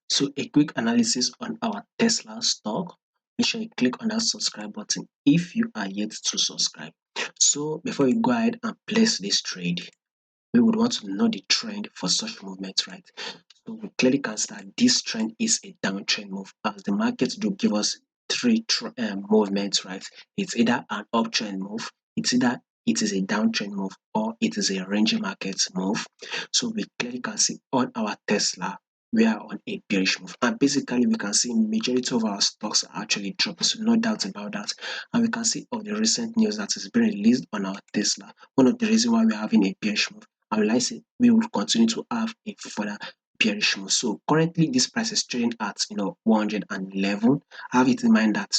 So a quick analysis on our Tesla stock. Make sure you click on that subscribe button if you are yet to subscribe. So before we go ahead and place this trade, we would want to know the trend for such movements, right? So we clearly can see that this trend is a downtrend move, as the market do give us three movements, right? It's either an uptrend move, it's either it is a downtrend move, or it is a ranging market move. So we clearly can see on our Tesla we are on a bearish move, and basically we can see majority of our stocks are actually dropping, so no doubt about that. And we can see of the recent news that is being released on our Tesla, one of the reasons why we're having a bearish move, and will I say we will continue to have a further bearish move. So currently this price is trading at 111. Have it in mind that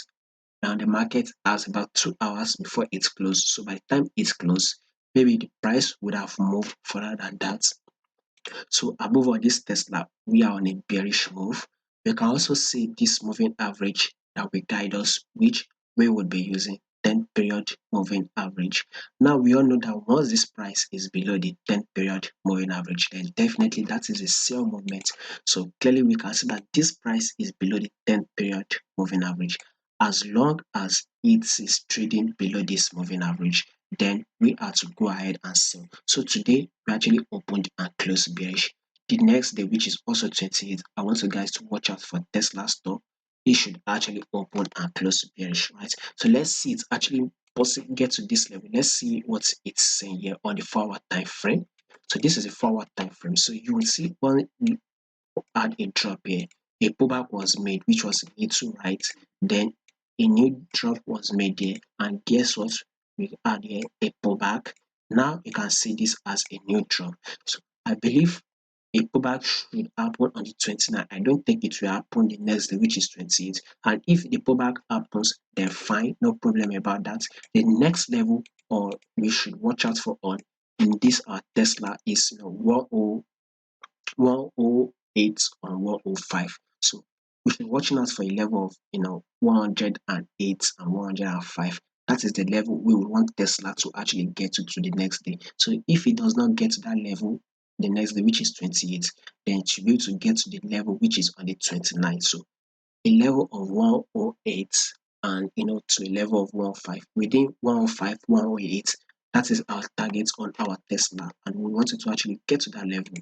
now the market has about 2 hours before it's closed. So by the time it's closed, maybe the price would have moved further than that. So above all this Tesla, we are on a bearish move. We can also see this moving average that will guide us, which we would be using 10 period moving average. Now we all know that once this price is below the 10 period moving average, then definitely that is a sell movement. So clearly we can see that this price is below the 10 period moving average. As long as it is trading below this moving average, then we are to go ahead and sell. So today we actually opened and closed bearish. The next day, which is also 28th, I want you guys to watch out for Tesla stock. It should actually open and close bearish, right? So let's see it actually possibly get to this level. Let's see what it's saying here on the 4-hour time frame. So this is a 4-hour time frame. So you will see when we had a drop here, a pullback was made, which was a little right. Then a new drop was made there, and guess what? We had here a pullback. Now you can see this as a new drop. So I believe a pullback should happen on the 29th. I don't think it will happen the next day, which is 28th. And if the pullback happens, then fine, no problem about that. The next level, or we should watch out for on in this Tesla is 108 or 105. So we should be watching out for a level of 108 and 105. That is the level we would want Tesla to actually get to the next day. So if it does not get to that level the next day, which is 28, then it should be able to get to the level which is on the 29th. So a level of 108 and to a level of 105. Within 105, 108, that is our target on our Tesla, and we want it to actually get to that level